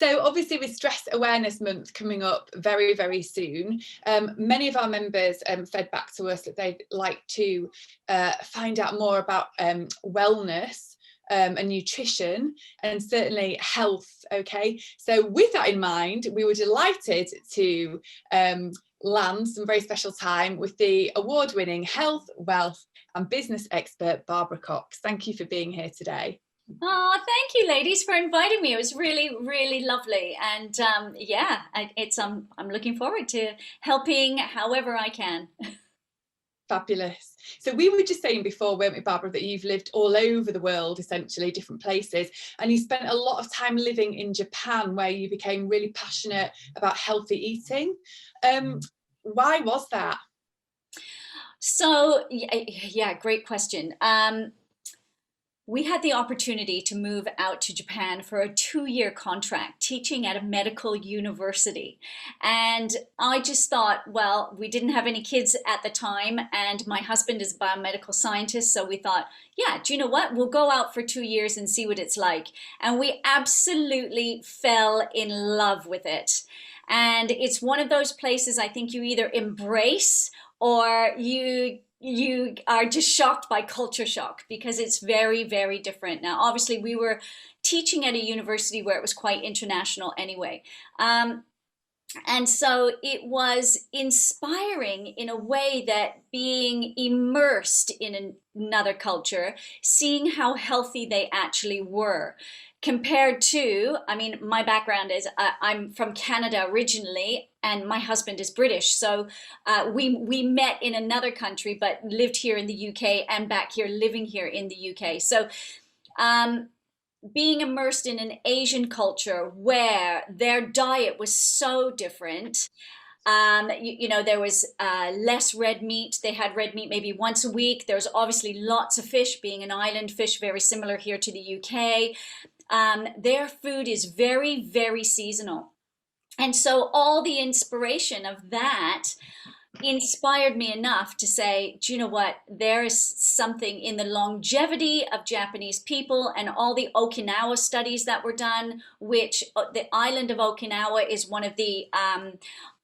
So obviously with Stress Awareness Month coming up very, very soon, many of our members fed back to us that they'd like to find out more about wellness and nutrition, and certainly health. Okay, so with that in mind, we were delighted to land some very special time with the award-winning health, wealth and business expert Barbara Cox. Thank you for being here today. Oh, thank you, ladies, for inviting me. It was really, really lovely, and yeah, it's I'm looking forward to helping however I can. Fabulous. So we were just saying before, weren't we, Barbara, that you've lived all over the world, essentially, different places, and you spent a lot of time living in Japan, where you became really passionate about healthy eating. Why was that? So yeah, great question. We had the opportunity to move out to Japan for a 2-year contract teaching at a medical university. And I just thought, well, we didn't have any kids at the time, and my husband is a biomedical scientist. So we thought, yeah, do you know what? We'll go out for 2 years and see what it's like. And we absolutely fell in love with it. And it's one of those places I think you either embrace or you are just shocked by culture shock, because it's very, very different. Now, obviously, we were teaching at a university where it was quite international anyway. And so it was inspiring in a way, that being immersed in another culture, seeing how healthy they actually were. Compared to, I mean, my background is I'm from Canada originally, and my husband is British. So we met in another country, but lived here in the UK and back here living here in the UK. So being immersed in an Asian culture where their diet was so different. There was less red meat. They had red meat maybe once a week. There was obviously lots of fish, being an island fish, very similar here to the UK. Their food is very, very seasonal. And so all the inspiration of that inspired me enough to say, do you know what? There is something in the longevity of Japanese people, and all the Okinawa studies that were done, which the island of Okinawa is one of the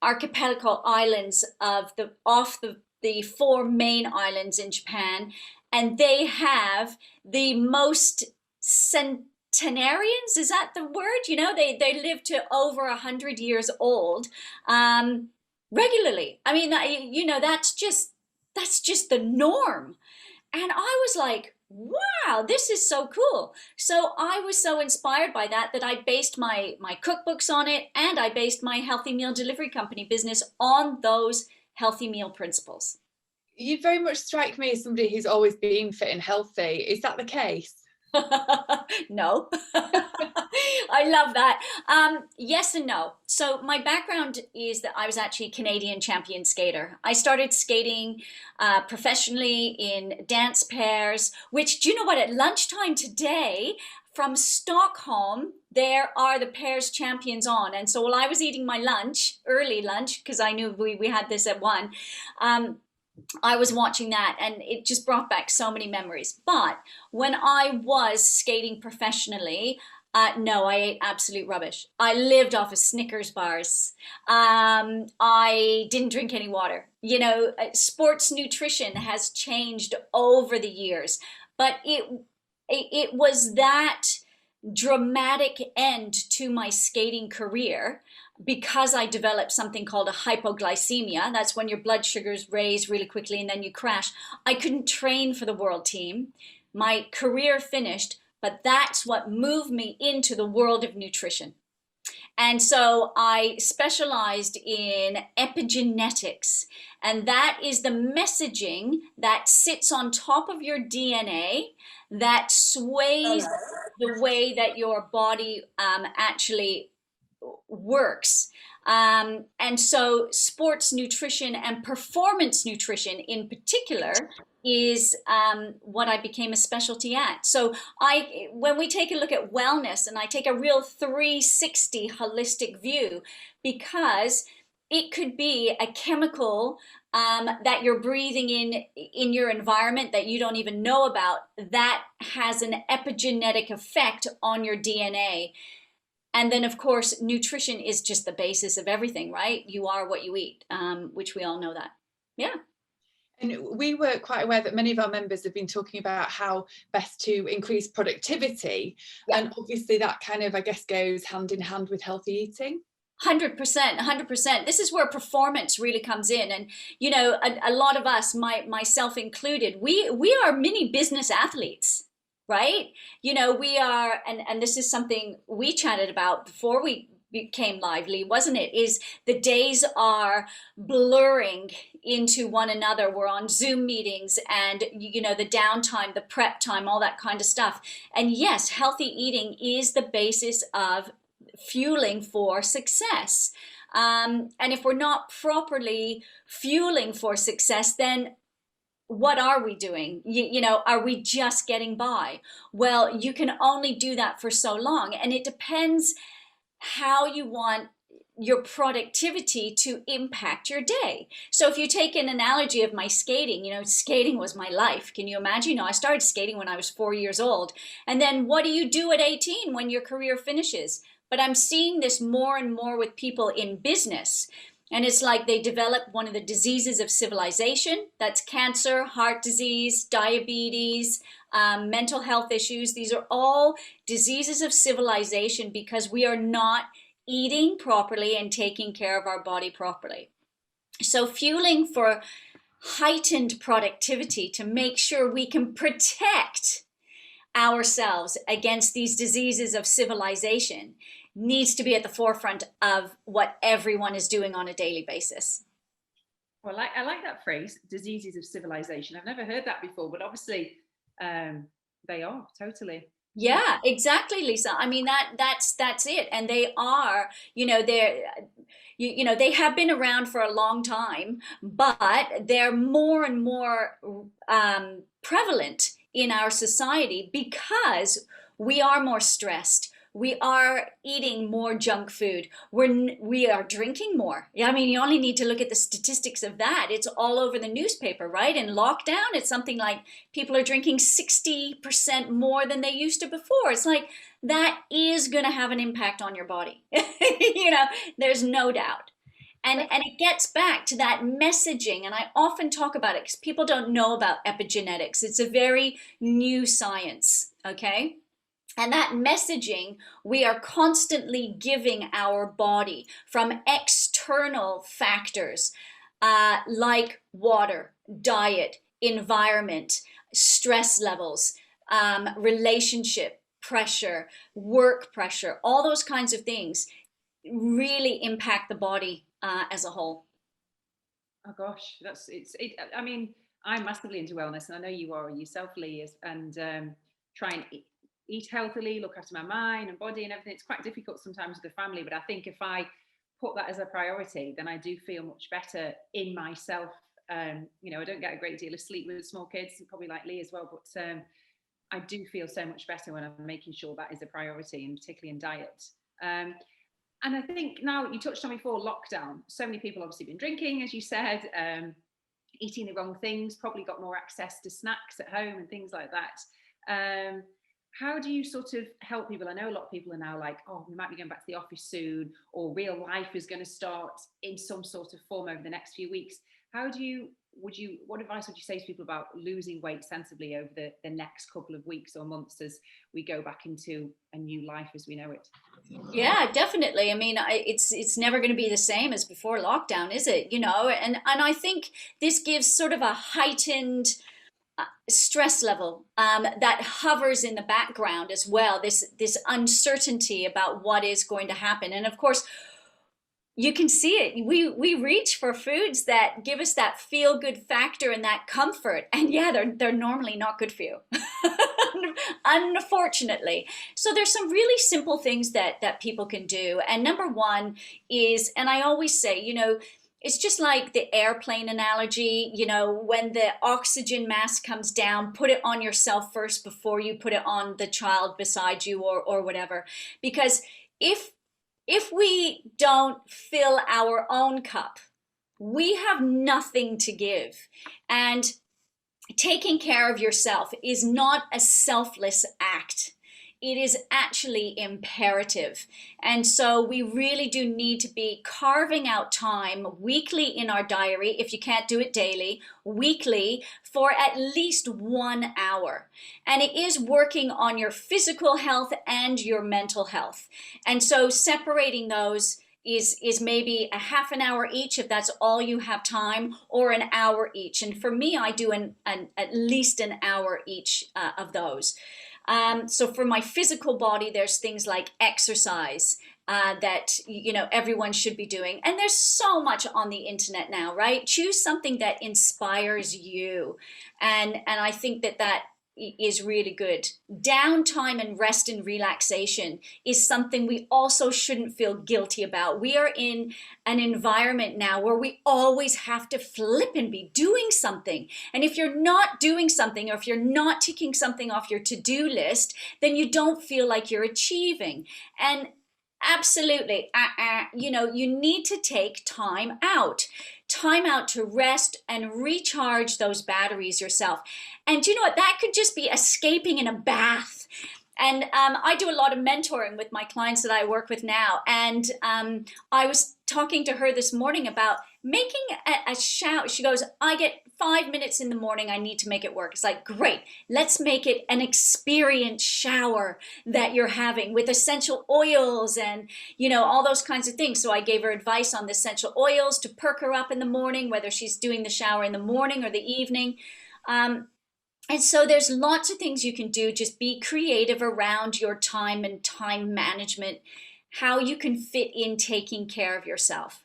archipelago islands of the 4 main islands in Japan. And they have the most centenarians, is that the word? They live to over 100 years old. Regularly. I mean, that's just the norm. And I was like, wow, this is so cool. So I was so inspired by that I based my cookbooks on it, and I based my healthy meal delivery company business on those healthy meal principles. You very much strike me as somebody who's always been fit and healthy. Is that the case? No. I love that. Yes and no. So my background is that I was actually a Canadian champion skater. I started skating professionally in dance pairs, which, do you know what, at lunchtime today from Stockholm, there are the pairs champions on. And so while I was eating my lunch, early lunch, because I knew we had this at 1, I was watching that, and it just brought back so many memories. But when I was skating professionally, no, I ate absolute rubbish. I lived off of Snickers bars. I didn't drink any water. Sports nutrition has changed over the years, but it was that dramatic end to my skating career, because I developed something called a hypoglycemia. That's when your blood sugars raise really quickly and then you crash. I couldn't train for the world team. My career finished, but that's what moved me into the world of nutrition. And so I specialized in epigenetics, and that is the messaging that sits on top of your DNA that sways the way that your body actually works. And so sports nutrition and performance nutrition in particular is what I became a specialty at. So when we take a look at wellness, and I take a real 360 holistic view, because it could be a chemical that you're breathing in your environment that you don't even know about, that has an epigenetic effect on your DNA. And then, of course, nutrition is just the basis of everything, right? You are what you eat, which we all know that. Yeah. And we were quite aware that many of our members have been talking about how best to increase productivity. Yeah. And obviously that kind of, I guess, goes hand in hand with healthy eating. 100%, 100%. This is where performance really comes in. And, you know, a lot of us, myself included, we are mini business athletes, right? You know, we are, and this is something we chatted about before we became lively, wasn't it? Is the days are blurring into one another. We're on Zoom meetings and, you know, the downtime, the prep time, all that kind of stuff. And yes, healthy eating is the basis of fueling for success. And if we're not properly fueling for success, then what are we doing? You know, are we just getting by? Well, you can only do that for so long. And it depends how you want your productivity to impact your day. So if you take an analogy of my skating, you know, skating was my life. Can you imagine? You know, I started skating when I was 4 years old. And then what do you do at 18 when your career finishes? But I'm seeing this more and more with people in business. And it's like they develop one of the diseases of civilization. That's cancer, heart disease, diabetes, mental health issues. These are all diseases of civilization because we are not eating properly and taking care of our body properly. So fueling for heightened productivity to make sure we can protect ourselves against these diseases of civilization needs to be at the forefront of what everyone is doing on a daily basis. Well, I like that phrase, diseases of civilization. I've never heard that before, but obviously they are totally. Yeah, exactly, Lisa. I mean that's it. And they are, you know, you know, they have been around for a long time, but they're more and more prevalent in our society because we are more stressed. We are eating more junk food. We are drinking more. I mean, you only need to look at the statistics of that. It's all over the newspaper, right? In lockdown, it's something like people are drinking 60% more than they used to before. It's like that is going to have an impact on your body. You know, there's no doubt. And it gets back to that messaging. And I often talk about it because people don't know about epigenetics. It's a very new science, okay? And that messaging we are constantly giving our body from external factors like water, diet, environment, stress levels, relationship pressure, work pressure, all those kinds of things really impact the body as a whole. Oh gosh, I mean, I'm massively into wellness, and I know you are yourself, Lee, and try and eat healthily, look after my mind and body and everything. It's quite difficult sometimes with the family, but I think if I put that as a priority, then I do feel much better in myself. You know, I don't get a great deal of sleep with small kids, probably like Lee as well, but I do feel so much better when I'm making sure that is a priority, and particularly in diet. And I think now, you touched on before lockdown, so many people obviously been drinking, as you said, eating the wrong things, probably got more access to snacks at home and things like that. How do you sort of help people? I know a lot of people are now like, oh, we might be going back to the office soon, or real life is going to start in some sort of form over the next few weeks. What advice would you say to people about losing weight sensibly over the next couple of weeks or months as we go back into a new life as we know it? Yeah, definitely. I mean, it's never going to be the same as before lockdown, is it? You know, and I think this gives sort of a heightened stress level that hovers in the background as well. This uncertainty about what is going to happen, and of course, you can see it. We reach for foods that give us that feel good factor and that comfort, and yeah, they're normally not good for you, unfortunately. So there's some really simple things that people can do, and number one is, and I always say, you know, it's just like the airplane analogy, you know, when the oxygen mask comes down, put it on yourself first before you put it on the child beside you or whatever. Because if we don't fill our own cup, we have nothing to give. And taking care of yourself is not a selfless act. it is actually imperative. And so we really do need to be carving out time weekly in our diary, if you can't do it daily, weekly, for at least 1 hour. And it is working on your physical health and your mental health. And so separating those is maybe a half an hour each, if that's all you have time, or an hour each. And for me, I do at least an hour each of those. So for my physical body, there's things like exercise that everyone should be doing. And there's so much on the internet now, right? Choose something that inspires you. And I think that is really good. Downtime and rest and relaxation is something we also shouldn't feel guilty about. We are in an environment now where we always have to flip and be doing something. And if you're not doing something, or if you're not ticking something off your to-do list, then you don't feel like you're achieving. And absolutely, you need to take time out to rest and recharge those batteries yourself. And you know what? That could just be escaping in a bath. And I do a lot of mentoring with my clients that I work with now. And I was talking to her this morning about making a shower. She goes, I get 5 minutes in the morning. I need to make it work. It's like, great. Let's make it an experience shower that you're having with essential oils and, all those kinds of things. So I gave her advice on the essential oils to perk her up in the morning, whether she's doing the shower in the morning or the evening. And so there's lots of things you can do. Just be creative around your time and time management, how you can fit in taking care of yourself.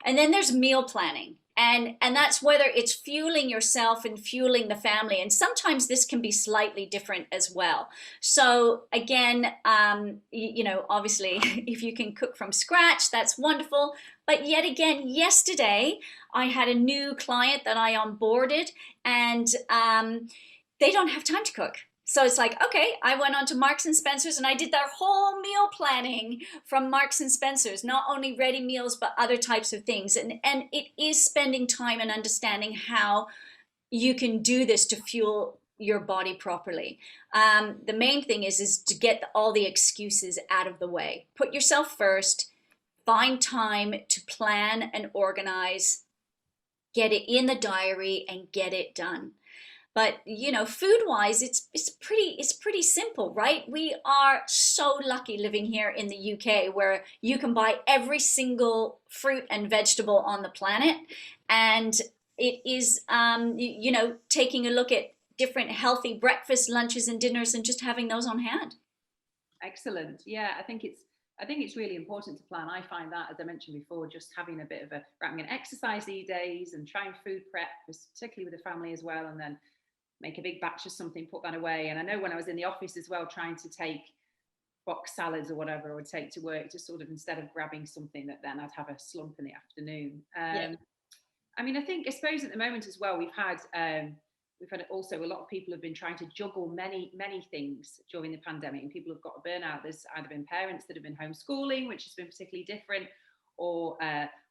And then there's meal planning. And that's whether it's fueling yourself and fueling the family. And sometimes this can be slightly different as well. So again, obviously, if you can cook from scratch, that's wonderful. But yet again, yesterday, I had a new client that I onboarded, and they don't have time to cook. So it's like, okay, I went on to Marks and Spencer's and I did their whole meal planning from Marks and Spencer's, not only ready meals, but other types of things. And it is spending time and understanding how you can do this to fuel your body properly. The main thing is to get all the excuses out of the way. Put yourself first, find time to plan and organize, get it in the diary and get it done. But food-wise, it's pretty simple, right? We are so lucky living here in the UK, where you can buy every single fruit and vegetable on the planet, and it is taking a look at different healthy breakfasts, lunches, and dinners, and just having those on hand. Excellent. Yeah, I think it's really important to plan. I find that, as I mentioned before, just having a bit of I'm going to exercise these days and try and food prep, particularly with the family as well, and then make a big batch of something, put that away. And I know when I was in the office as well, trying to take box salads or whatever I would take to work, just sort of instead of grabbing something that then I'd have a slump in the afternoon. I suppose at the moment as well, we've had also a lot of people have been trying to juggle many things during the pandemic, and people have got a burnout. There's either been parents that have been homeschooling, which has been particularly different, or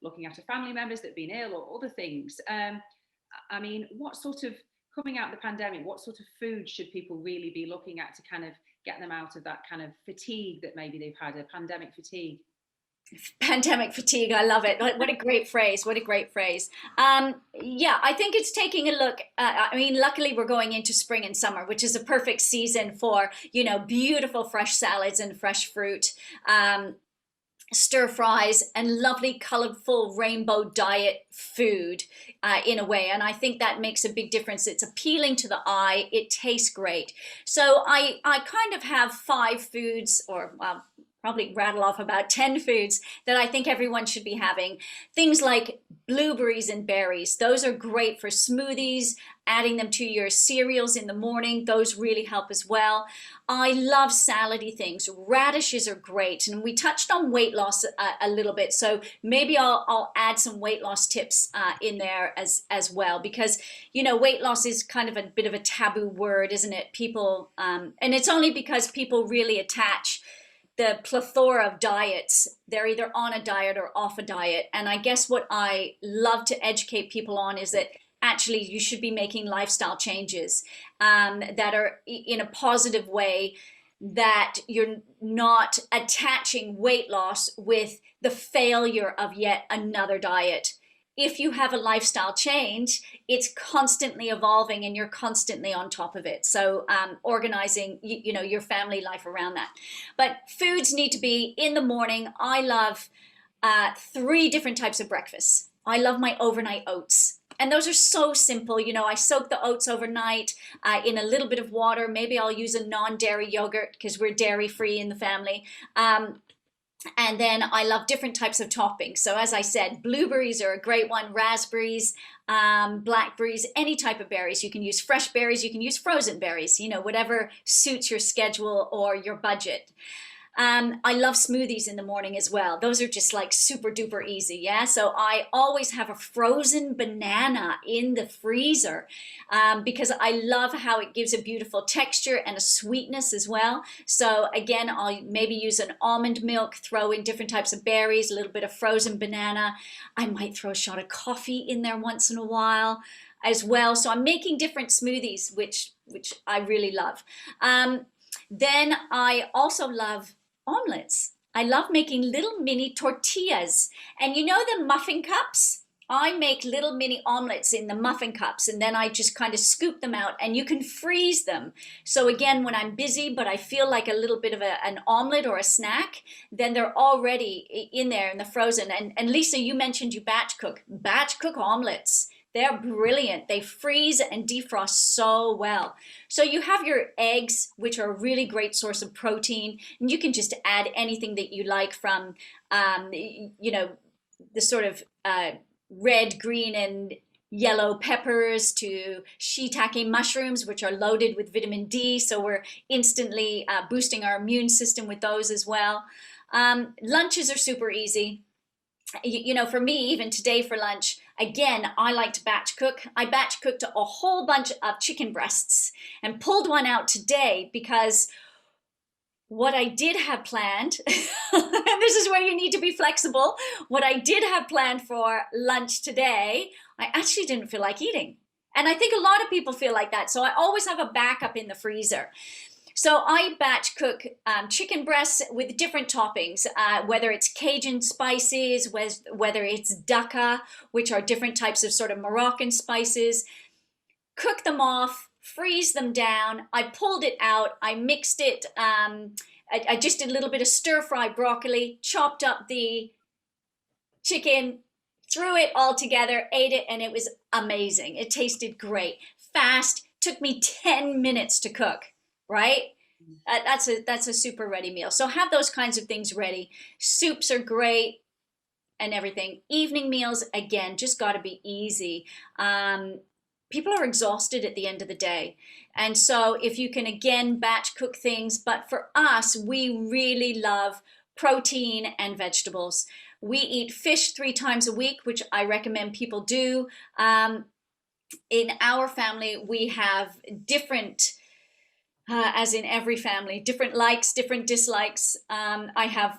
looking after family members that have been ill, or other things. What sort of, coming out of the pandemic, what sort of food should people really be looking at to kind of get them out of that kind of fatigue that maybe they've had, a pandemic fatigue? Pandemic fatigue, I love it. What a great phrase. I think it's taking a look. Luckily we're going into spring and summer, which is a perfect season for, beautiful fresh salads and fresh fruit. Stir fries and lovely colorful rainbow diet food in a way, and I think that makes a big difference. It's appealing to the eye, it tastes great. So I kind of have 5 foods, or probably rattle off about 10 foods that I think everyone should be having. Things like blueberries and berries. Those are great for smoothies, adding them to your cereals in the morning. Those really help as well. I love salady things. Radishes are great. And we touched on weight loss a little bit. So maybe I'll add some weight loss tips in there as well, because, weight loss is kind of a bit of a taboo word, isn't it? People, and it's only because people really attach the plethora of diets. They're either on a diet or off a diet. And I guess what I love to educate people on is that actually you should be making lifestyle changes that are in a positive way that you're not attaching weight loss with the failure of yet another diet. If you have a lifestyle change, it's constantly evolving and you're constantly on top of it. So organizing, your family life around that. But foods need to be in the morning. I love 3 different types of breakfasts. I love my overnight oats. And those are so simple. I soak the oats overnight in a little bit of water. Maybe I'll use a non-dairy yogurt because we're dairy-free in the family. And then I love different types of toppings. So as I said, blueberries are a great one, raspberries, blackberries, any type of berries. You can use fresh berries, you can use frozen berries, whatever suits your schedule or your budget. I love smoothies in the morning as well. Those are just like super duper easy. Yeah. So I always have a frozen banana in the freezer because I love how it gives a beautiful texture and a sweetness as well. So again, I'll maybe use an almond milk, throw in different types of berries, a little bit of frozen banana. I might throw a shot of coffee in there once in a while as well. So I'm making different smoothies, which I really love. Then I also love omelets. I love making little mini tortillas. And the muffin cups? I make little mini omelets in the muffin cups and then I just kind of scoop them out and you can freeze them. So again, when I'm busy, but I feel like a little bit of an omelet or a snack, then they're already in there in the frozen. And Lisa, you mentioned you batch cook. Batch cook omelets. They're brilliant. They freeze and defrost so well. So you have your eggs, which are a really great source of protein. And you can just add anything that you like from, the sort of red, green, and yellow peppers to shiitake mushrooms, which are loaded with vitamin D. So we're instantly boosting our immune system with those as well. Lunches are super easy. For me, even today for lunch, again, I like to batch cook. I batch cooked a whole bunch of chicken breasts and pulled one out today because what I did have planned, and this is where you need to be flexible, what I did have planned for lunch today, I actually didn't feel like eating. And I think a lot of people feel like that. So I always have a backup in the freezer. So I batch cook chicken breasts with different toppings, whether it's Cajun spices, whether it's daka, which are different types of sort of Moroccan spices. Cook them off, freeze them down. I pulled it out. I mixed it. I just did a little bit of stir-fry broccoli, chopped up the chicken, threw it all together, ate it, and it was amazing. It tasted great. Fast. Took me 10 minutes to cook. Right? That's a super ready meal. So have those kinds of things ready. Soups are great and everything. Evening meals, again, just got to be easy. People are exhausted at the end of the day. And so if you can, again, batch cook things, but for us, we really love protein and vegetables. We eat fish 3 times a week, which I recommend people do. In our family, we have different as in every family, different likes, different dislikes. I have,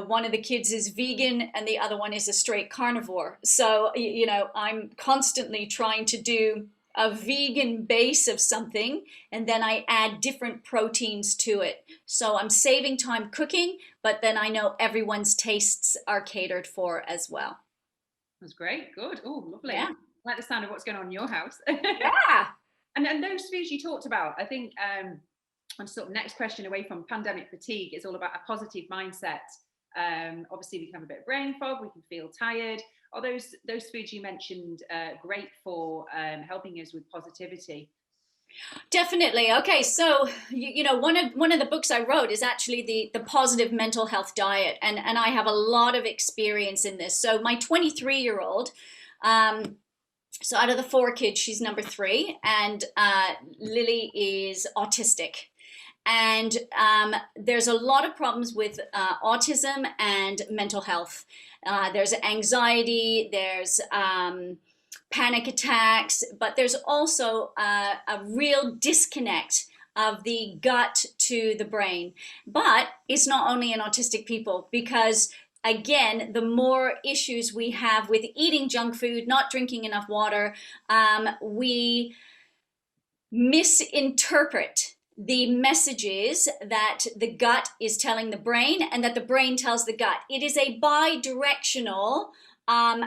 one of the kids is vegan and the other one is a straight carnivore. So, I'm constantly trying to do a vegan base of something and then I add different proteins to it. So I'm saving time cooking, but then I know everyone's tastes are catered for as well. That's great. Good. Oh, lovely. Yeah. I like the sound of what's going on in your house. Yeah. And those foods you talked about, I think, and sort of next question away from pandemic fatigue is all about a positive mindset. Obviously, we can have a bit of brain fog, we can feel tired. Are those foods you mentioned great for helping us with positivity? Definitely. Okay, so one of the books I wrote is actually the positive mental health diet, and I have a lot of experience in this. So my 23-year-old. So out of the 4 kids, she's number 3, and Lily is autistic. And there's a lot of problems with autism and mental health. There's anxiety, there's panic attacks, but there's also a real disconnect of the gut to the brain. But it's not only in autistic people, because again, the more issues we have with eating junk food, not drinking enough water, we misinterpret the messages that the gut is telling the brain and that the brain tells the gut. It is a bi-directional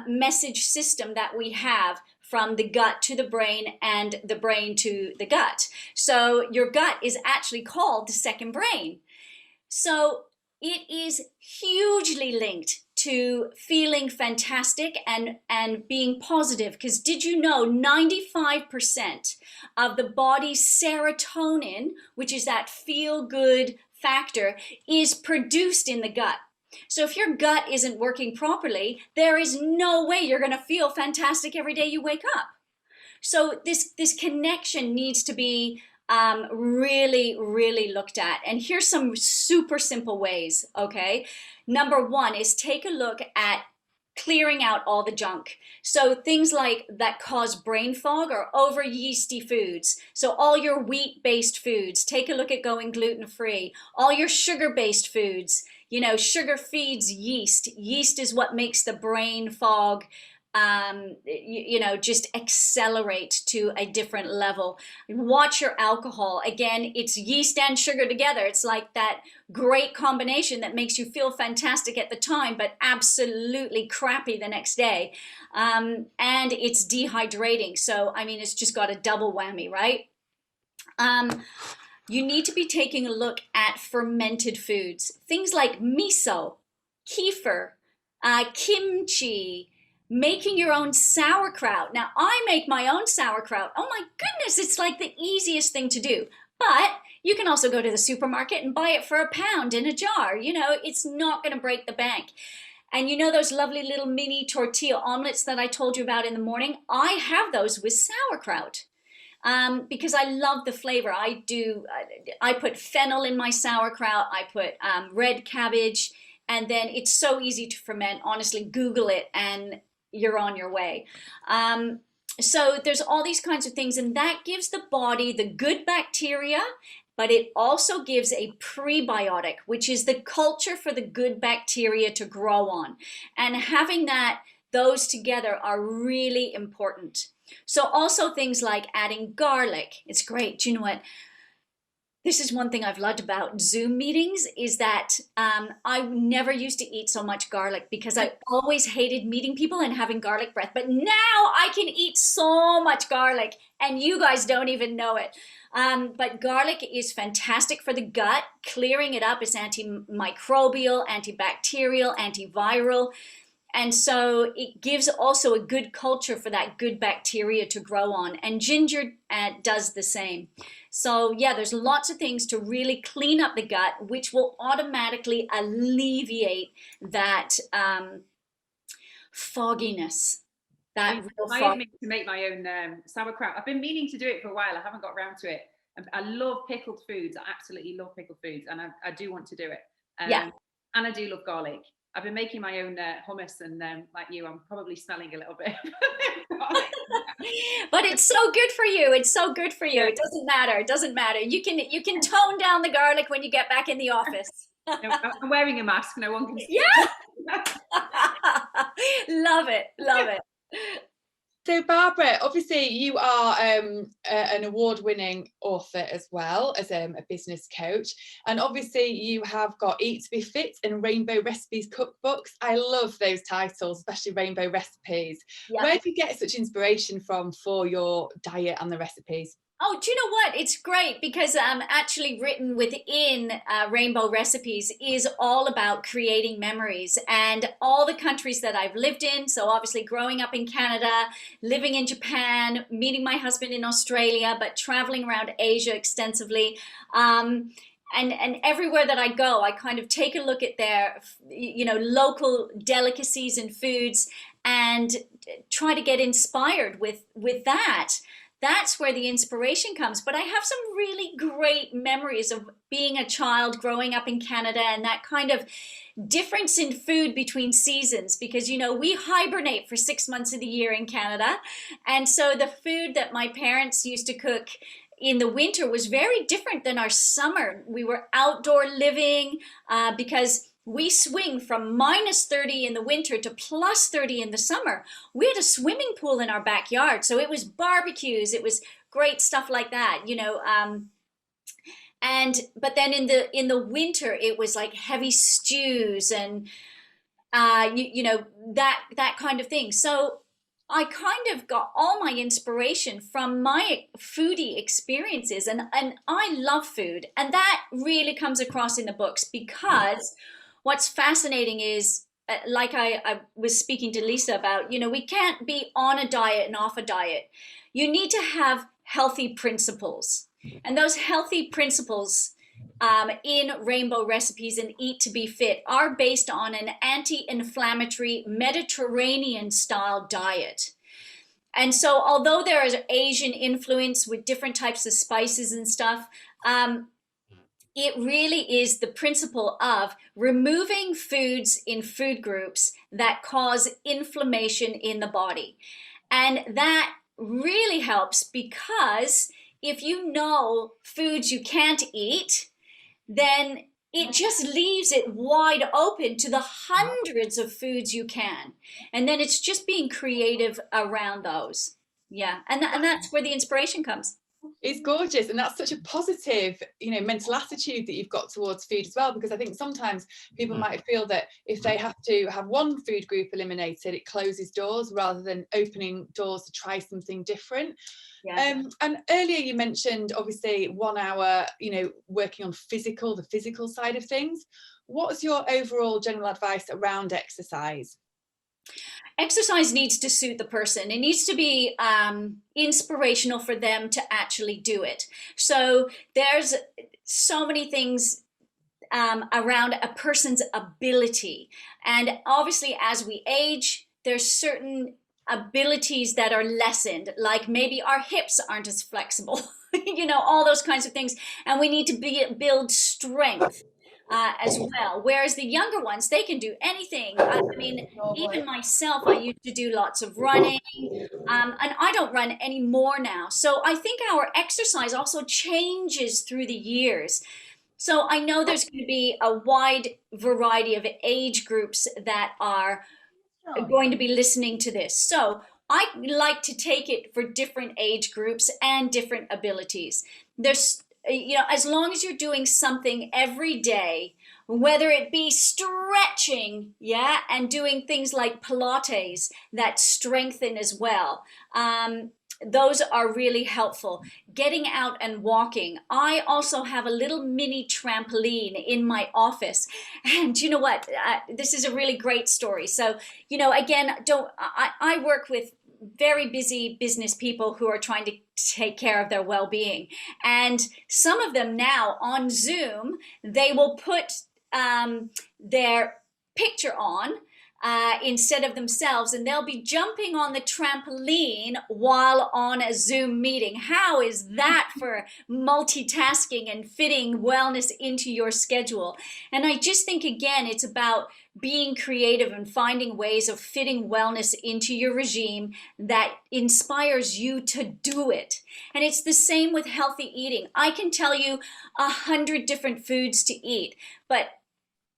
message system that we have from the gut to the brain and the brain to the gut. So your gut is actually called the second brain. So it is hugely linked to feeling fantastic and being positive. Because did you know 95% of the body's serotonin, which is that feel-good factor, is produced in the gut. So if your gut isn't working properly, there is no way you're going to feel fantastic every day you wake up. So this connection needs to be really, really looked at. And here's some super simple ways, okay? Number one is take a look at clearing out all the junk. So things like that cause brain fog are over yeasty foods. So all your wheat-based foods, take a look at going gluten-free. All your sugar-based foods, you know, sugar feeds yeast. Yeast is what makes the brain fog just accelerate to a different level. Watch your alcohol. Again, it's yeast and sugar together. It's like that great combination that makes you feel fantastic at the time, but absolutely crappy the next day. And it's dehydrating. So, I mean, it's just got a double whammy, right? You need to be taking a look at fermented foods. Things like miso, kefir, kimchi, making your own sauerkraut. Now, I make my own sauerkraut. Oh my goodness, it's like the easiest thing to do. But you can also go to the supermarket and buy it for £1 in a jar. You know, it's not going to break the bank. And you know those lovely little mini tortilla omelets that I told you about in the morning? I have those with sauerkraut. Because I love the flavor. I put fennel in my sauerkraut. I put red cabbage, and then it's so easy to ferment. Honestly, Google it and you're on your way. So there's all these kinds of things, and that gives the body the good bacteria, but it also gives a prebiotic, which is the culture for the good bacteria to grow on. And having those together are really important. So also things like adding garlic. It's great. Do you know what? This is one thing I've loved about Zoom meetings is that I never used to eat so much garlic because I always hated meeting people and having garlic breath. But now I can eat so much garlic and you guys don't even know it. But garlic is fantastic for the gut. Clearing it up is antimicrobial, antibacterial, antiviral. And so it gives also a good culture for that good bacteria to grow on. And ginger does the same. So yeah, there's lots of things to really clean up the gut, which will automatically alleviate that fogginess. I admit to make my own sauerkraut. I've been meaning to do it for a while. I haven't got around to it. I love pickled foods. I absolutely love pickled foods, and I do want to do it. Yeah. And I do love garlic. I've been making my own hummus, and like you, I'm probably smelling a little bit. But it's so good for you. It's so good for you. It doesn't matter. It doesn't matter. You can tone down the garlic when you get back in the office. I'm wearing a mask. No one can see. Yeah. Love it. Love it. So Barbara, obviously you are an award-winning author as well as a business coach, and obviously you have got Eat to be Fit and Rainbow Recipes cookbooks. I love those titles, especially Rainbow Recipes. Yep. Where do you get such inspiration from for your diet and the recipes? Oh, do you know what? It's great because actually written within Rainbow Recipes is all about creating memories and all the countries that I've lived in. So obviously growing up in Canada, living in Japan, meeting my husband in Australia, but traveling around Asia extensively. And everywhere that I go, I kind of take a look at their, local delicacies and foods and try to get inspired with that. That's where the inspiration comes. But I have some really great memories of being a child growing up in Canada and that kind of difference in food between seasons because, we hibernate for 6 months of the year in Canada. And so the food that my parents used to cook in the winter was very different than our summer. We were outdoor living because we swing from -30 in the winter to +30 in the summer. We had a swimming pool in our backyard, so it was barbecues. It was great stuff like that, But then in the winter it was like heavy stews and that kind of thing. So I kind of got all my inspiration from my foodie experiences, and I love food, and that really comes across in the books because what's fascinating is like I was speaking to Lisa about, we can't be on a diet and off a diet. You need to have healthy principles, and those healthy principles in Rainbow Recipes and Eat to Be Fit are based on an anti-inflammatory Mediterranean style diet. And so although there is Asian influence with different types of spices and stuff, it really is the principle of removing foods in food groups that cause inflammation in the body. And that really helps because if you know foods you can't eat, then it just leaves it wide open to the hundreds of foods you can. And then it's just being creative around those. Yeah. And that's where the inspiration comes. It's gorgeous, and that's such a positive, mental attitude that you've got towards food as well, because I think sometimes people might feel that if they have to have one food group eliminated, it closes doors rather than opening doors to try something different. Yeah. And earlier you mentioned obviously 1 hour, working on the physical side of things. What's your overall general advice around exercise? Exercise needs to suit the person. It needs to be inspirational for them to actually do it. So there's so many things around a person's ability. And obviously, as we age, there's certain abilities that are lessened, like maybe our hips aren't as flexible, all those kinds of things. And we need to build strength. As well. Whereas the younger ones, they can do anything. I mean, even myself, I used to do lots of running, and I don't run anymore now. So I think our exercise also changes through the years. So I know there's going to be a wide variety of age groups that are going to be listening to this. So I like to take it for different age groups and different abilities. There's as long as you're doing something every day, whether it be stretching, and doing things like Pilates that strengthen as well, those are really helpful. Getting out and walking. I also have a little mini trampoline in my office. And you know what? This is a really great story. So, again, I work with very busy business people who are trying to take care of their well-being, and some of them now on Zoom, they will put their picture on instead of themselves, and they'll be jumping on the trampoline while on a Zoom meeting. How is that for multitasking and fitting wellness into your schedule? And I just think, again, it's about being creative and finding ways of fitting wellness into your regime that inspires you to do it. And it's the same with healthy eating. I can tell you 100 different foods to eat, but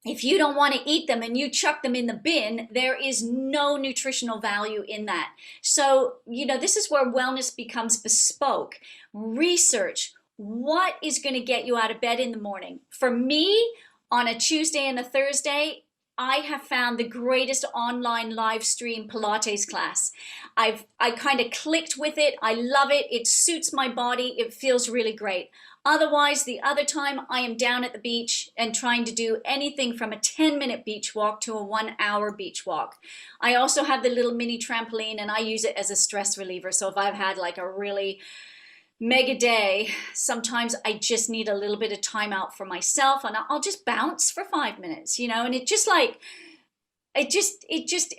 if you don't want to eat them and you chuck them in the bin, there is no nutritional value in that. So, this is where wellness becomes bespoke. Research what is going to get you out of bed in the morning. For me, on a Tuesday and a Thursday, I have found the greatest online live stream Pilates class. I kind of clicked with it. I love it. It suits my body. It feels really great. Otherwise, the other time I am down at the beach and trying to do anything from a 10-minute beach walk to a 1-hour beach walk. I also have the little mini trampoline, and I use it as a stress reliever. So if I've had like a really mega day, sometimes I just need a little bit of time out for myself, and I'll just bounce for 5 minutes, and it just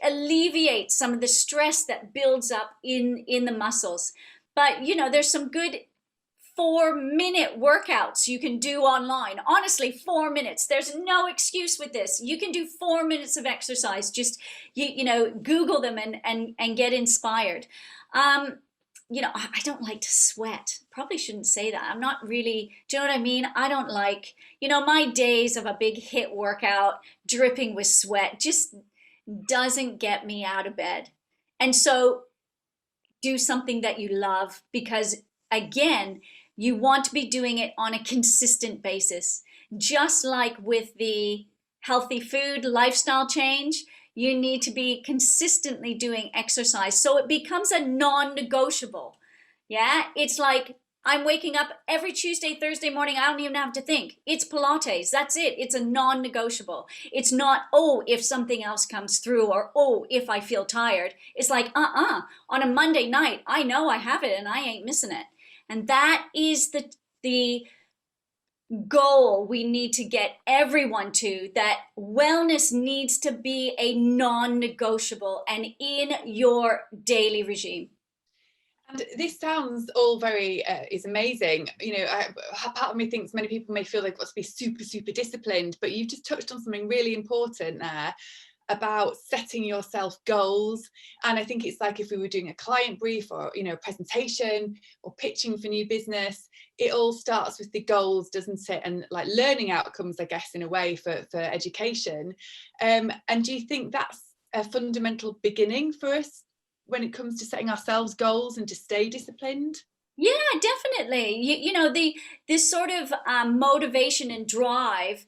alleviates some of the stress that builds up in the muscles. But there's some good 4-minute workouts you can do online. Honestly, 4 minutes. There's no excuse with this. You can do 4 minutes of exercise. Just Google them and get inspired. I don't like to sweat. Probably shouldn't say that. I'm not really, do you know what I mean? I don't like, my days of a big hit workout dripping with sweat just doesn't get me out of bed. And so do something that you love, because again, you want to be doing it on a consistent basis. Just like with the healthy food lifestyle change, you need to be consistently doing exercise. So it becomes a non-negotiable. Yeah, it's like I'm waking up every Tuesday, Thursday morning. I don't even have to think. It's Pilates. That's it. It's a non-negotiable. It's not, oh, if something else comes through, or, oh, if I feel tired. It's like, on a Monday night, I know I have it and I ain't missing it. And that is the goal we need to get everyone to, that wellness needs to be a non-negotiable and in your daily regime. And this sounds all very is amazing. You know, part of me thinks many people may feel they've got to be super, super disciplined, but you've just touched on something really important there about setting yourself goals. And I think it's like if we were doing a client brief, or, you know, a presentation, or pitching for new business, it all starts with the goals, doesn't it? And like learning outcomes, I guess, in a way for education. And do you think that's a fundamental beginning for us when it comes to setting ourselves goals and to stay disciplined? Yeah, definitely. You know, this sort of motivation and drive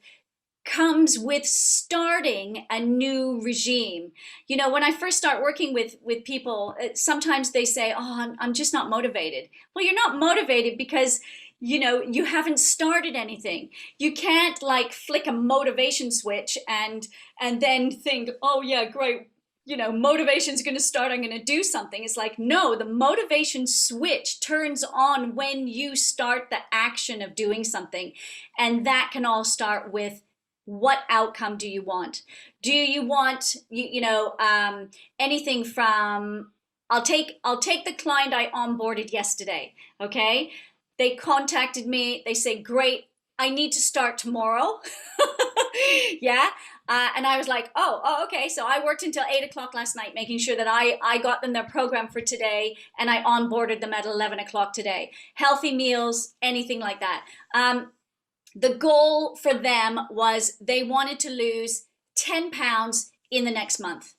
comes with starting a new regime. You know, when I first start working with people, sometimes they say, oh, I'm just not motivated. Well, you're not motivated because, you know, you haven't started anything. You can't like flick a motivation switch and then think, oh yeah, great, you know, motivation's going to start, I'm going to do something. It's like, no, the motivation switch turns on when you start the action of doing something. And that can all start with, what outcome do you want? Do you want, anything from, I'll take the client I onboarded yesterday. Okay. They contacted me. They say, great, I need to start tomorrow. Yeah. And I was like, oh, okay. So I worked until 8 o'clock last night, making sure that I got them their program for today, and I onboarded them at 11 o'clock today. Healthy meals, anything like that. The goal for them was they wanted to lose 10 pounds in the next month.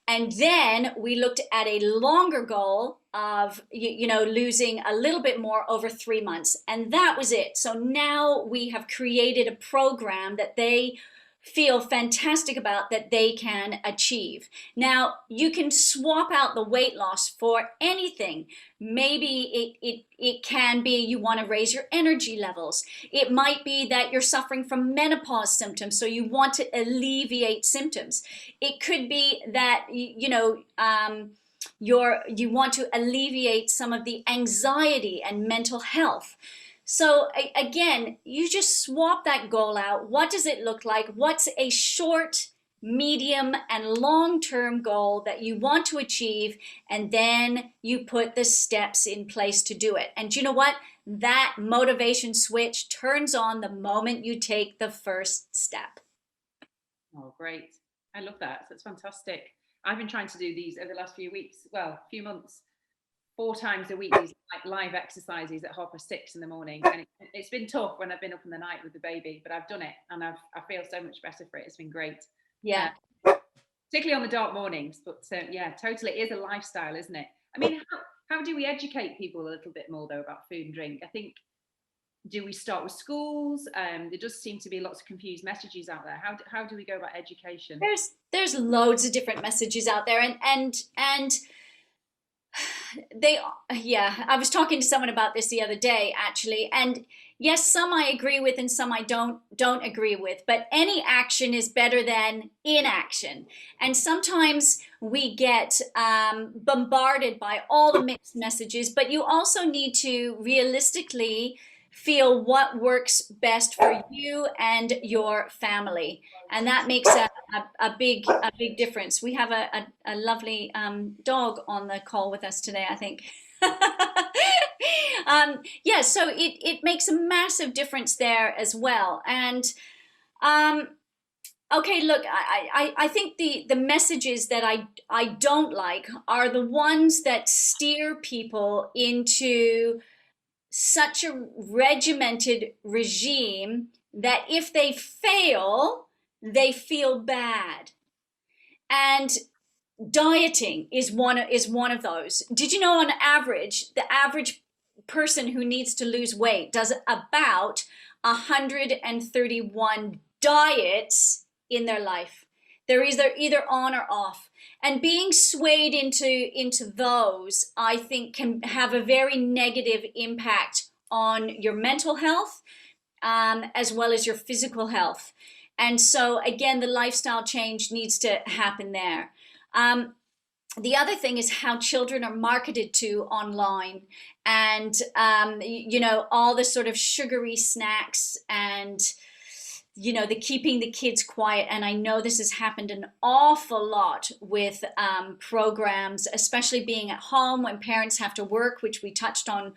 And then we looked at a longer goal of, losing a little bit more over 3 months. And that was it. So now we have created a program that they feel fantastic about, that they can achieve. Now, you can swap out the weight loss for anything. Maybe it can be you want to raise your energy levels. It might be that you're suffering from menopause symptoms, so you want to alleviate symptoms. It could be that you want to alleviate some of the anxiety and mental health. So again, you just swap that goal out. What does it look like? What's a short, medium, and long-term goal that you want to achieve? And then you put the steps in place to do it. And you know what? That motivation switch turns on the moment you take the first step. Oh, great. I love that. That's fantastic. I've been trying to do these over the last few few months. 4 times a week, these like live exercises at 6:30 in the morning, and it's been tough when I've been up in the night with the baby, but I've done it, and I feel so much better for it. It's been great. Yeah. Particularly on the dark mornings, but yeah, totally, it is a lifestyle, isn't it? I mean, how do we educate people a little bit more though about food and drink? I think, do we start with schools? There does seem to be lots of confused messages out there. How do we go about education? There's loads of different messages out there, and I was talking to someone about this the other day, actually, and yes, some I agree with and some I don't agree with, but any action is better than inaction. And sometimes we get bombarded by all the mixed messages, but you also need to realistically feel what works best for you and your family, and that makes a big difference. We have a lovely dog on the call with us today, I think. So it makes a massive difference there as well. And okay, look, I think the messages that I don't like are the ones that steer people into such a regimented regime that if they fail, they feel bad. And dieting is one of those. Did you know, on average, the average person who needs to lose weight does about 131 diets in their life. They're either on or off. And being swayed into those, I think, can have a very negative impact on your mental health, as well as your physical health. And so, again, the lifestyle change needs to happen there. The other thing is how children are marketed to online, and all the sort of sugary snacks and the keeping the kids quiet. And I know this has happened an awful lot with programs, especially being at home when parents have to work, which we touched on.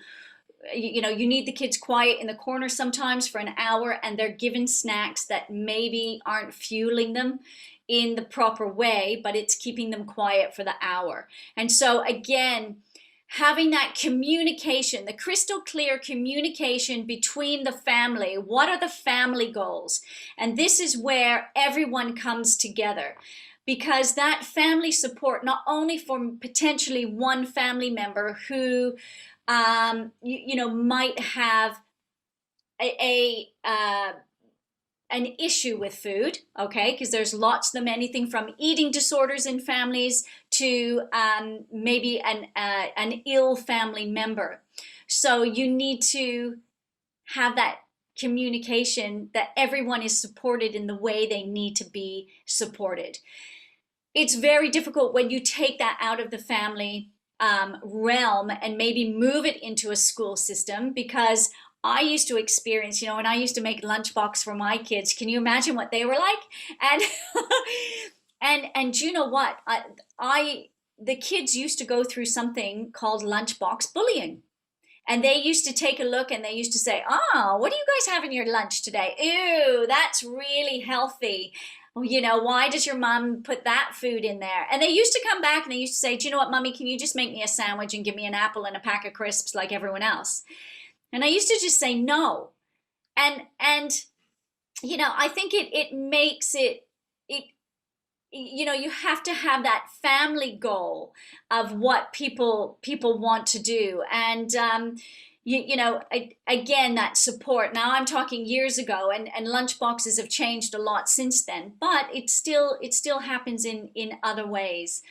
You need the kids quiet in the corner sometimes for an hour, and they're given snacks that maybe aren't fueling them in the proper way, but it's keeping them quiet for the hour. And so again, having that communication, the crystal clear communication between the family. What are the family goals? And this is where everyone comes together, because that family support, not only for potentially one family member who might have an issue with food, okay, because there's lots of them, anything from eating disorders in families to maybe an ill family member. So you need to have that communication that everyone is supported in the way they need to be supported. It's very difficult when you take that out of the family realm and maybe move it into a school system, because I used to experience, when I used to make lunchbox for my kids, can you imagine what they were like? And you know what? The kids used to go through something called lunchbox bullying. And they used to take a look and they used to say, "Oh, what do you guys have in your lunch today? Ew, that's really healthy. Why does your mom put that food in there?" And they used to come back and they used to say, "Do you know what, Mommy, can you just make me a sandwich and give me an apple and a pack of crisps like everyone else?" And I used to just say no. And I think it makes it you have to have that family goal of what people want to do. And again, that support. Now I'm talking years ago, and lunch boxes have changed a lot since then, but it still happens in other ways.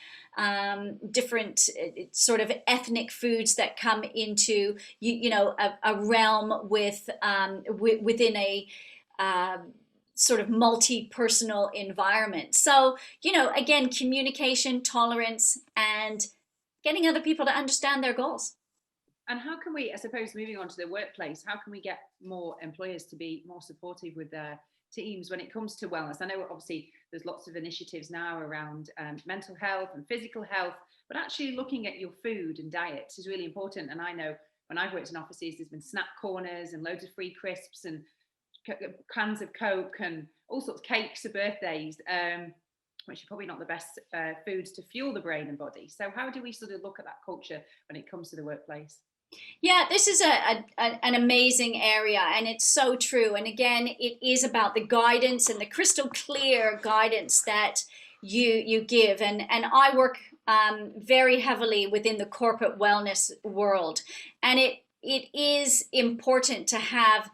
Different sort of ethnic foods that come into a realm within a sort of multi-personal environment. So again, communication, tolerance, and getting other people to understand their goals. And how can we, I suppose, moving on to the workplace, how can we get more employers to be more supportive with their teams when it comes to wellness? I know obviously there's lots of initiatives now around mental health and physical health, but actually looking at your food and diets is really important. And I know when I've worked in offices, there's been snack corners and loads of free crisps and cans of Coke and all sorts of cakes for birthdays, which are probably not the best foods to fuel the brain and body. So how do we sort of look at that culture when it comes to the workplace? Yeah, this is an amazing area, and it's so true. And again, it is about the guidance and the crystal clear guidance that you give. And I work very heavily within the corporate wellness world, and it is important to have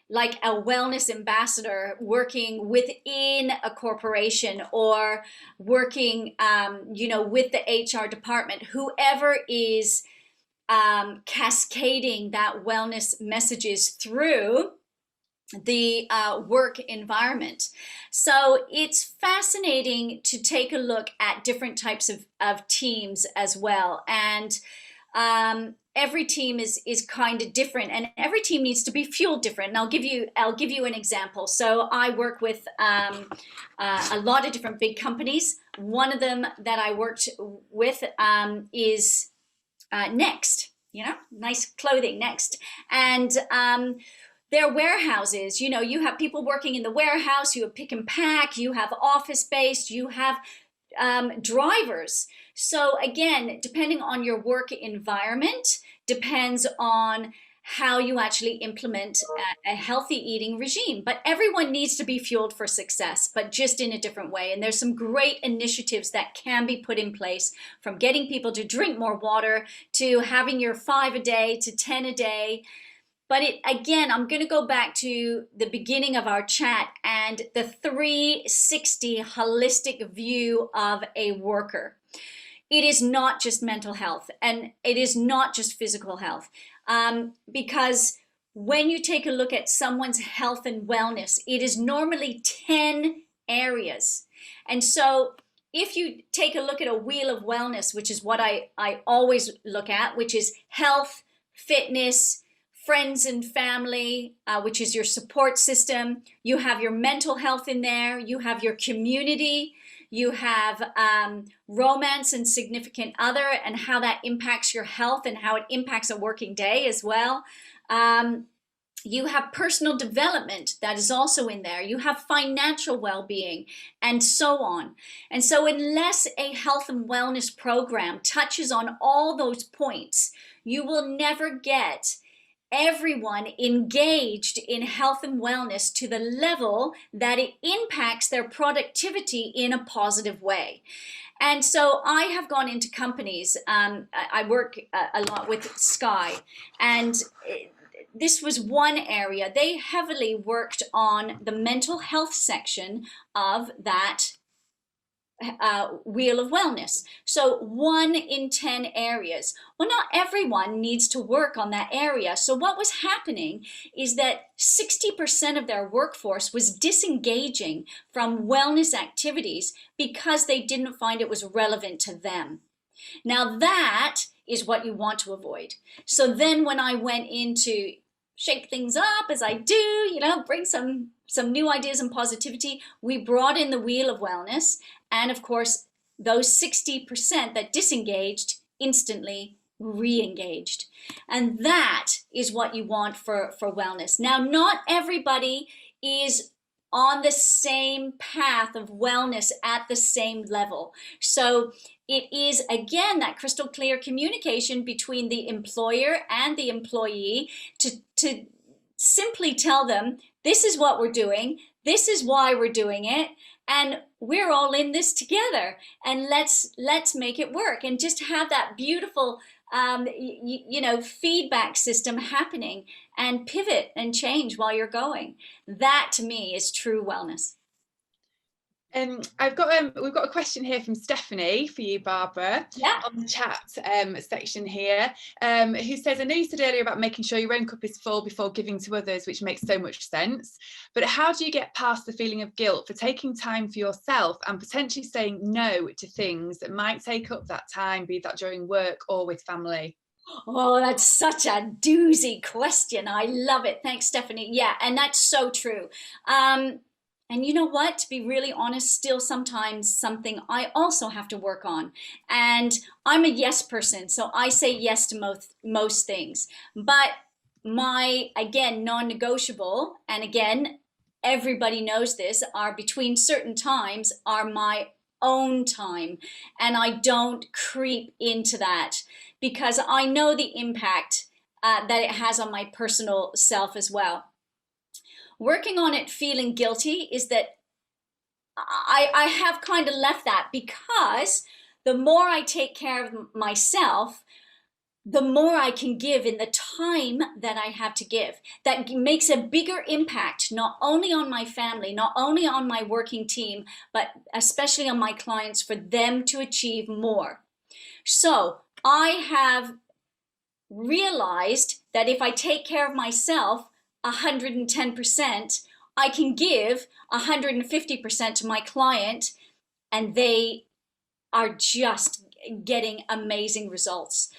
like a wellness ambassador working within a corporation, or working with the HR department, whoever is cascading that wellness messages through the work environment. So it's fascinating to take a look at different types of teams as well. And every team is kind of different, and every team needs to be fueled different. And I'll give you an example. So I work with a lot of different big companies. One of them that I worked with is Next, nice clothing, Next. And their warehouses, you have people working in the warehouse, you have pick and pack, you have office based, you have drivers. So again, depending on your work environment, depends on how you actually implement a healthy eating regime. But everyone needs to be fueled for success, but just in a different way. And there's some great initiatives that can be put in place, from getting people to drink more water to having your 5 a day to 10 a day. But again, I'm going to go back to the beginning of our chat and the 360 holistic view of a worker. It is not just mental health, and it is not just physical health. Because when you take a look at someone's health and wellness, it is normally 10 areas. And so if you take a look at a wheel of wellness, which is what I always look at, which is health, fitness, friends and family, which is your support system. You have your mental health in there. You have your community. You have romance and significant other, and how that impacts your health and how it impacts a working day as well. You have personal development that is also in there. You have financial well-being, and so on. And so unless a health and wellness program touches on all those points, you will never get everyone engaged in health and wellness to the level that it impacts their productivity in a positive way. And so I have gone into companies. I work a lot with Sky, and this was one area. They heavily worked on the mental health section of that wheel of wellness. So 1 in 10 areas. Well, not everyone needs to work on that area. So what was happening is that 60% of their workforce was disengaging from wellness activities because they didn't find it was relevant to them. Now that is what you want to avoid. So then when I went into shake things up, as I do, bring some new ideas and positivity, we brought in the wheel of wellness. And of course, those 60% that disengaged instantly re-engaged. And that is what you want for wellness. Now, not everybody is on the same path of wellness at the same level. So it is, again, that crystal clear communication between the employer and the employee to simply tell them, this is what we're doing, this is why we're doing it, and we're all in this together, and let's make it work, and just have that beautiful feedback system happening, and pivot and change while you're going. That to me is true wellness. We've got a question here from Stephanie for you, Barbara, on the chat section here, who says, I know you said earlier about making sure your own cup is full before giving to others, which makes so much sense, but how do you get past the feeling of guilt for taking time for yourself and potentially saying no to things that might take up that time, be that during work or with family? Oh, that's such a doozy question. I love it. Thanks, Stephanie. Yeah, and that's so true. And you know what? To be really honest, still sometimes something I also have to work on. And I'm a yes person, so I say yes to most things. But my, again, non-negotiable, and again, everybody knows this, are between certain times are my own time. And I don't creep into that because I know the impact that it has on my personal self as well. Working on it feeling guilty is that I have kind of left that, because the more I take care of myself, the more I can give in the time that I have to give. That makes a bigger impact, not only on my family, not only on my working team, but especially on my clients, for them to achieve more. So I have realized that if I take care of myself 110%, I can give 150% to my client, and they are just getting amazing results.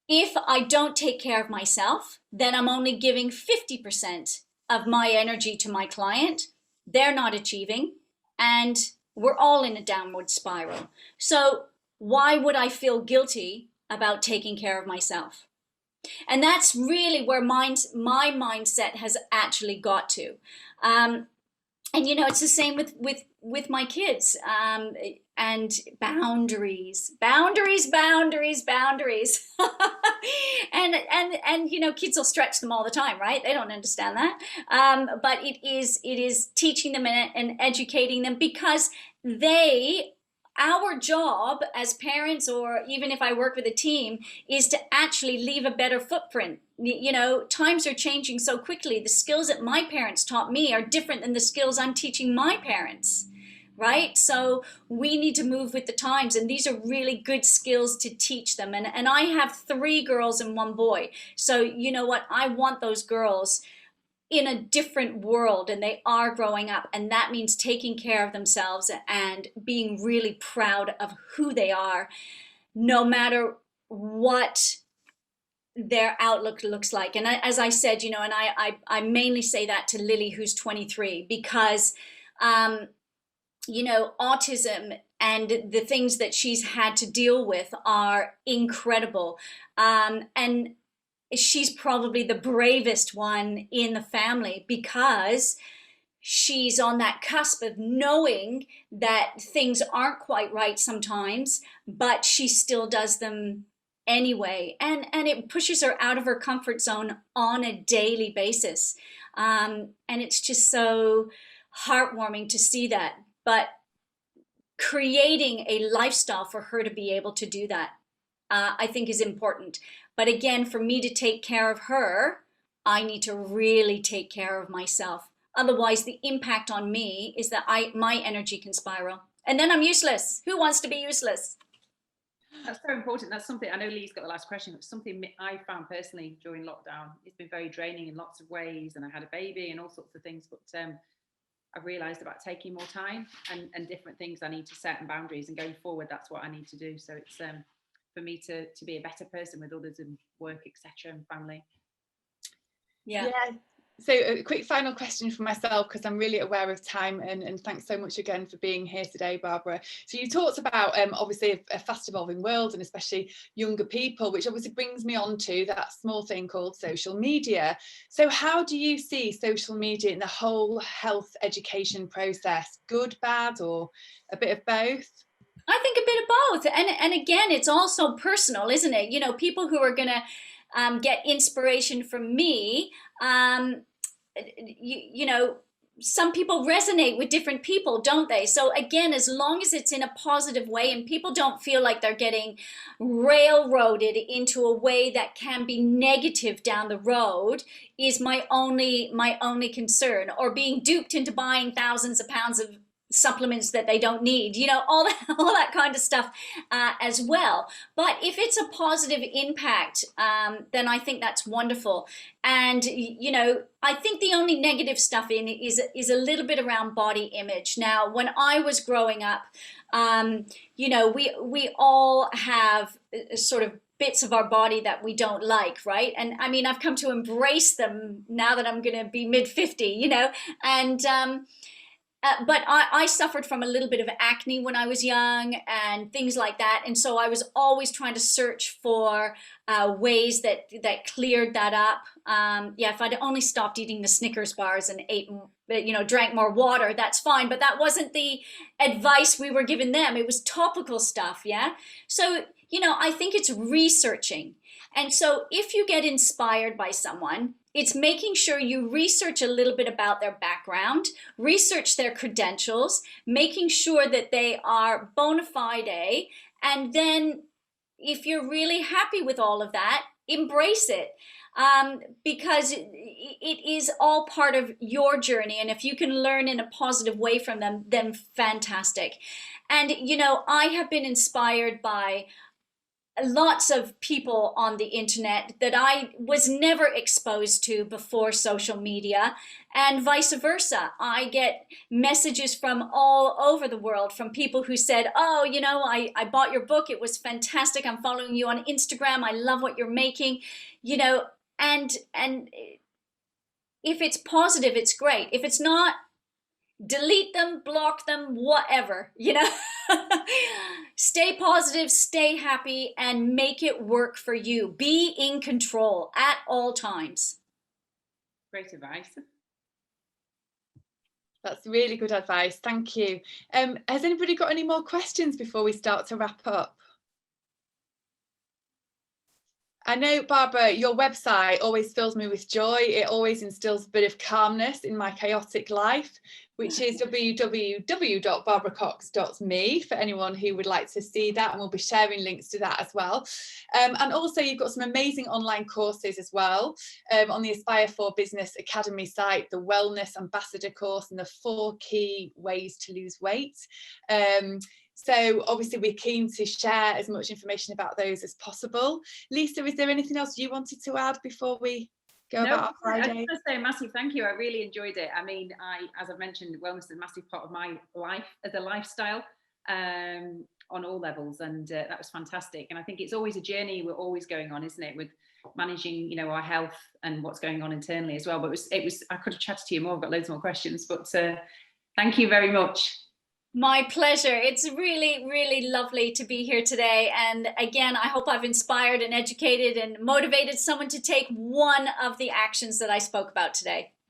If I don't take care of myself, then I'm only giving 50% of my energy to my client. They're not achieving, and we're all in a downward spiral. So why would I feel guilty about taking care of myself? And that's really where my mindset has actually got to. And it's the same with with my kids, and boundaries, boundaries, boundaries, boundaries. And you know, kids will stretch them all the time, right? They don't understand that. But it is teaching them and educating them, because our job as parents, or even if I work with a team, is to actually leave a better footprint. You know, times are changing so quickly. The skills that my parents taught me are different than the skills I'm teaching my parents, right? So we need to move with the times, and these are really good skills to teach them. And I have 3 girls and 1 boy. So you know what? I want those girls in a different world, and they are growing up, and that means taking care of themselves and being really proud of who they are, no matter what their outlook looks like. And as I said, you know, and I mainly say that to Lily, who's 23, because you know, autism and the things that she's had to deal with are incredible, and she's probably the bravest one in the family, because she's on that cusp of knowing that things aren't quite right sometimes, but she still does them anyway. And it pushes her out of her comfort zone on a daily basis. And it's just so heartwarming to see that. But creating a lifestyle for her to be able to do that, I think is important. But again, for me to take care of her, I need to really take care of myself. Otherwise, the impact on me is that my energy can spiral. And then I'm useless. Who wants to be useless? That's so important. That's something, I know Lee's got the last question. It's something I found personally during lockdown. It's been very draining in lots of ways, and I had a baby and all sorts of things. But I've realised about taking more time and different things I need to set, and boundaries. And going forward, that's what I need to do. So it's for me to be a better person with others and work, etc., and family. Yeah. So a quick final question for myself, because I'm really aware of time, and thanks so much again for being here today, Barbara. So you talked about obviously a fast evolving world, and especially younger people, which obviously brings me on to that small thing called social media. So how do you see social media in the whole health education process? Good, bad, or a bit of both? I think a bit of both. And again, it's also personal, isn't it? You know, people who are going to get inspiration from me, you know, some people resonate with different people, don't they? So again, as long as it's in a positive way and people don't feel like they're getting railroaded into a way that can be negative down the road, is my only concern. Or being duped into buying thousands of pounds of supplements that they don't need, you know, all that kind of stuff as well. But if it's a positive impact, then I think that's wonderful. And you know, I think the only negative stuff in it is a little bit around body image. Now, when I was growing up, you know, we all have sort of bits of our body that we don't like, right? And I mean, I've come to embrace them now that I'm going to be mid-50, you know, and but I suffered from a little bit of acne when I was young and things like that. And so I was always trying to search for ways that cleared that up. Yeah, if I'd only stopped eating the Snickers bars and ate, you know, drank more water, that's fine. But that wasn't the advice we were giving them. It was topical stuff, yeah? So, you know, I think it's researching. And so if you get inspired by someone, it's making sure you research a little bit about their background, research their credentials, making sure that they are bona fide, and then if you're really happy with all of that, embrace it. Because it is all part of your journey, and if you can learn in a positive way from them, then fantastic. And you know, I have been inspired by lots of people on the internet that I was never exposed to before social media, and vice versa. I get messages from all over the world from people who said, oh, you know, I bought your book, it was fantastic, I'm following you on Instagram, I love what you're making, you know, and if it's positive, it's great. If it's not, delete them, block them, whatever, you know. Stay positive, stay happy, and make it work for you. Be in control at all times. Great advice. That's really good advice. Thank you. Has anybody got any more questions before we start to wrap up? I know, Barbara, your website always fills me with joy. It always instills a bit of calmness in my chaotic life, which is www.barbaracox.me for anyone who would like to see that, and we'll be sharing links to that as well. And also you've got some amazing online courses as well, on the Aspire for Business Academy site, the Wellness Ambassador course and the 4 key ways to lose weight. So obviously we're keen to share as much information about those as possible. Lisa, is there anything else you wanted to add before we go about our Friday? I just want to say a massive thank you. I really enjoyed it. I mean, as I've mentioned, wellness is a massive part of my life as a lifestyle, on all levels, and that was fantastic. And I think it's always a journey we're always going on, isn't it, with managing, our health and what's going on internally as well. But it was I could have chatted to you more. I've got loads more questions, but thank you very much. My pleasure. It's really, really lovely to be here today. And again, I hope I've inspired and educated and motivated someone to take one of the actions that I spoke about today.